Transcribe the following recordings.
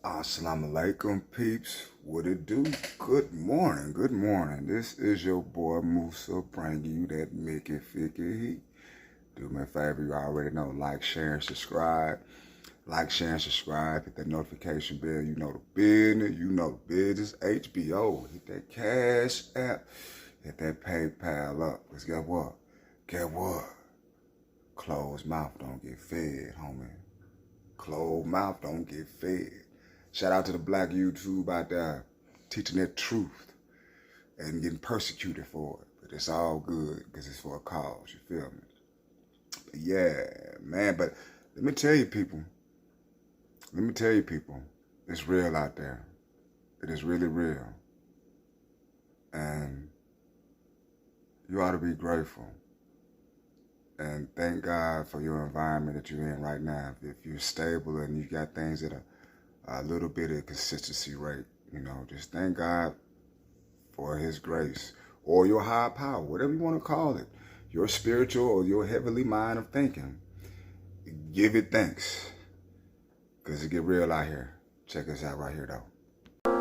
Assalamu alaikum, peeps. What it do? Good morning, good morning. This is your boy Musa bringing you that Mickey Ficky Heat. Do me a favor, you already know, like, share, and subscribe. Like, share, and subscribe. Hit that notification bell. You know the business. You know the business. HBO. Hit that Cash App. Hit that PayPal up. Because guess what? Guess what? Closed mouth don't get fed, homie. Closed mouth don't get fed. Shout out to the black YouTube out there teaching that truth and getting persecuted for it. But it's all good because it's for a cause, you feel me? But yeah, man, but let me tell you people, it's real out there. It is really real. And you ought to be grateful. And thank God for your environment that you're in right now. If you're stable and you got things that are a little bit of consistency rate, you know, just thank God for his grace or your higher power, whatever you want to call it, your spiritual or your heavenly mind of thinking. Give it thanks because it get real out here. Check us out right here though.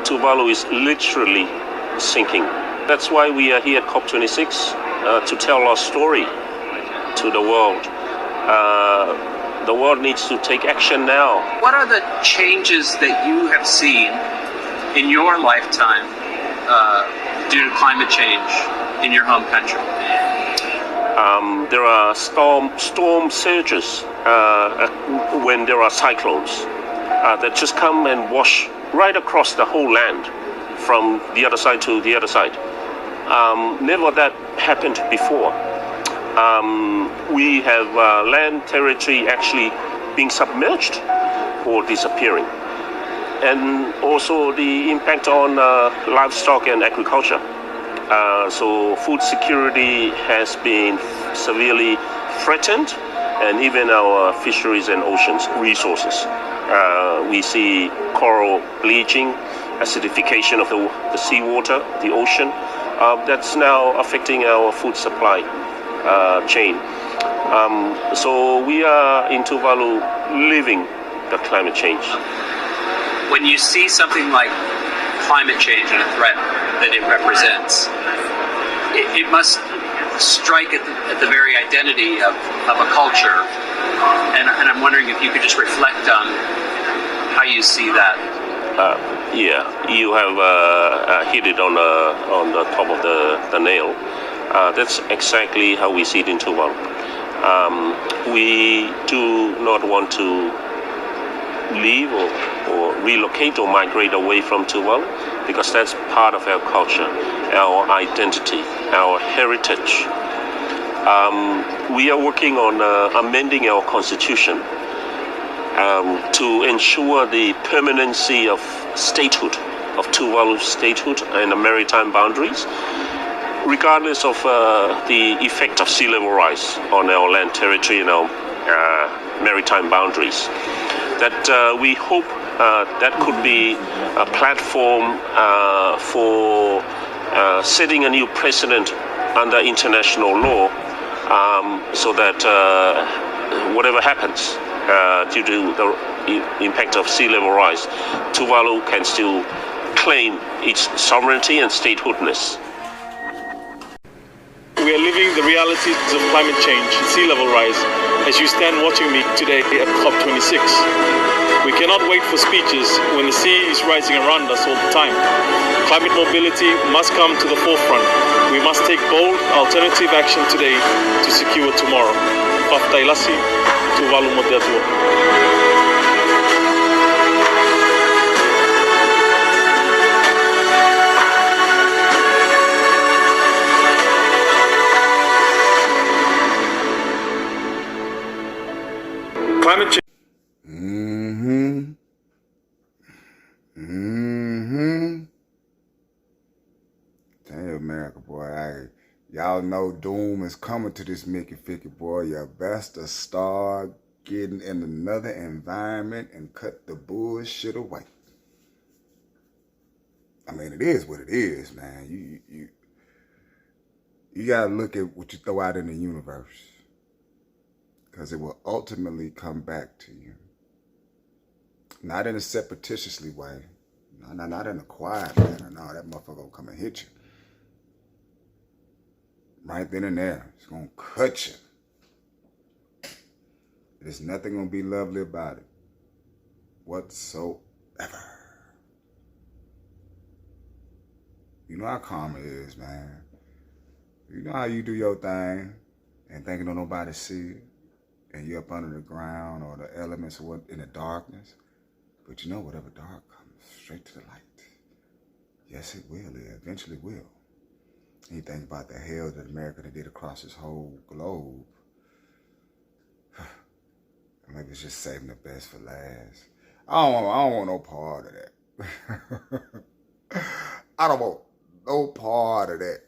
Tuvalu is literally sinking. That's why we are here at COP26 to tell our story to the world. The world needs to take action now. What are the changes that you have seen in your lifetime due to climate change in your home country? There are storm surges when there are cyclones that just come and wash right across the whole land from the other side to the other side. Never that happened before. We have land territory actually being submerged or disappearing. And also the impact on livestock and agriculture. So food security has been severely threatened, and even our fisheries and oceans resources. We see coral bleaching, acidification of the seawater, the ocean. That's now affecting our food supply chain. So we are in Tuvalu living the climate change. When you see something like climate change and a threat that it represents, it must strike at the very identity of a culture. And I'm wondering if you could just reflect on how you see that. Yeah, you have hit it on the top of the nail. That's exactly how we see it in Tuvalu. We do not want to leave or relocate or migrate away from Tuvalu because that's part of our culture, our identity, our heritage. We are working on amending our constitution to ensure the permanency of statehood, of Tuvalu statehood and the maritime boundaries, regardless of the effect of sea level rise on our land territory and our maritime boundaries. That we hope that could be a platform for setting a new precedent under international law, so that whatever happens due to the impact of sea level rise, Tuvalu can still claim its sovereignty and statehoodness. We are living the realities of climate change, sea level rise, as you stand watching me today at COP26. We cannot wait for speeches when the sea is rising around us all the time. Climate mobility must come to the forefront. We must take bold, alternative action today to secure tomorrow. Faftailasi, Tuvalu Modetua. Climate change. Damn, America, boy. Y'all know doom is coming to this Mickey Ficky, boy. You best to start getting in another environment and cut the bullshit away. I mean, it is what it is, man. You gotta look at what you throw out in the universe, because it will ultimately come back to you. Not in a separatistiously way. Not in a quiet manner. No, that motherfucker gonna come and hit you. Right then and there. It's gonna cut you. There's nothing gonna be lovely about it. Whatsoever. You know how karma is, man. You know how you do your thing and thinking don't nobody see it. And you're up under the ground or the elements or what in the darkness. But you know whatever dark comes straight to the light. Yes, it will. It eventually will. And you think about the hell that America did across this whole globe. Maybe it's just saving the best for last. I don't want no part of that. I don't want no part of that.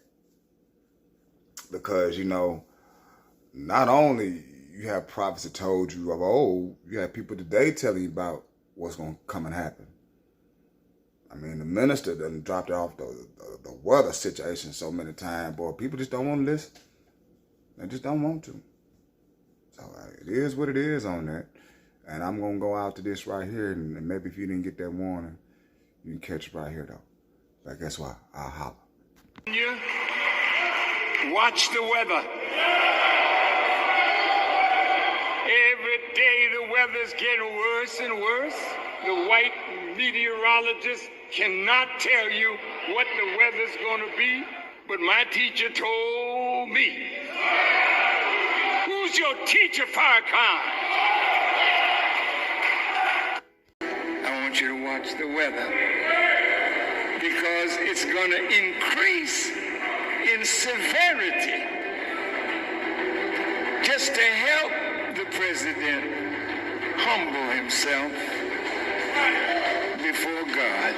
Because, you know, not only you have prophets that told you of old, you have people today telling you about what's going to come and happen. I mean, the minister done dropped off the weather situation so many times, boy. People just don't want to listen. They just don't want to. So it is what it is on that. And I'm going to go out to this right here, and maybe if you didn't get that warning, you can catch it right here, though. But guess what? I'll holler. Watch the weather. Every day the weather's getting worse and worse. The white meteorologist cannot tell you what the weather's going to be, but my teacher told me. Who's your teacher, Farrakhan? I want you to watch the weather because it's going to increase in severity just to help the president humble himself before God.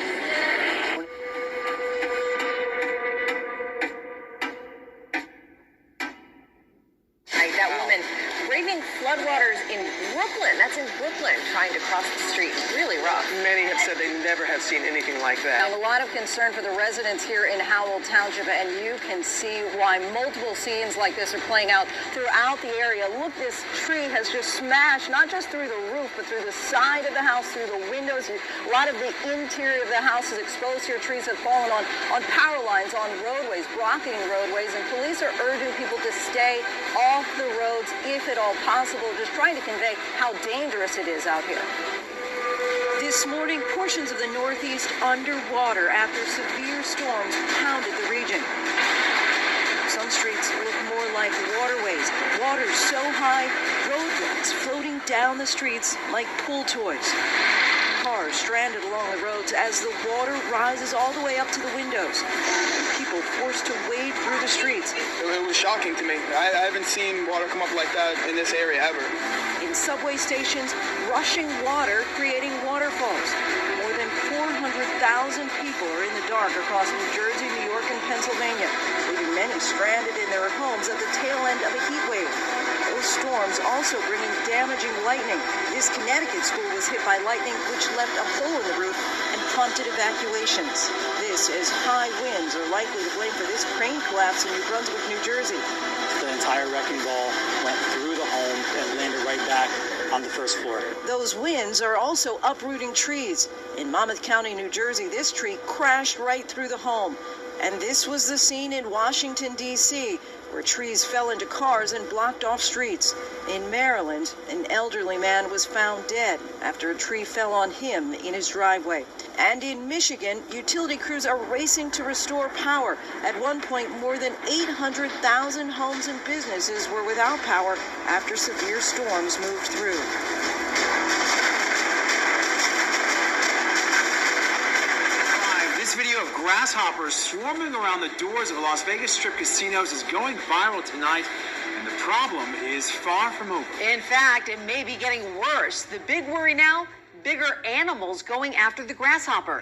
That woman braving floodwaters in Brooklyn. That's in Brooklyn, trying to cross the street. Really rough. Many have said they never have seen anything like that. Now, a lot of concern for the residents here in Howell Township, and you can see why multiple scenes like this are playing out throughout the area. Look, this tree has just smashed, not just through the roof, but through the side of the house, through the windows. A lot of the interior of the house is exposed here. Trees have fallen on power lines, on roadways, blocking roadways, and police are urging people to stay off the roads if at all possible, just trying to convey how dangerous it is out here. This morning, portions of the Northeast underwater after severe storms pounded the region. Some streets look more like waterways. Water so high, roadblocks floating down the streets like pool toys. Cars stranded along the roads as the water rises all the way up to the windows. People forced to wade through the streets. It was shocking to me. I haven't seen water come up like that in this area ever. In subway stations, rushing water creating waterfalls. More than 400,000 people are in the dark across New Jersey, New York, and Pennsylvania, leaving many stranded in their homes at the tail end of a heat wave. Those storms also bringing damaging lightning. This Connecticut school was hit by lightning, which left a hole in the roof and prompted evacuations. This as high winds are likely to blame for this crane collapse in New Brunswick, New Jersey. The entire wrecking ball went through the home and landed right back on the first floor. Those winds are also uprooting trees. In Monmouth County, New Jersey, this tree crashed right through the home. And this was the scene in Washington, D.C., where trees fell into cars and blocked off streets. In Maryland, an elderly man was found dead after a tree fell on him in his driveway. And in Michigan, utility crews are racing to restore power. At one point, more than 800,000 homes and businesses were without power after severe storms moved through. This video of grasshoppers swarming around the doors of Las Vegas Strip casinos is going viral tonight, and the problem is far from over. In fact, it may be getting worse. The big worry now, bigger animals going after the grasshopper.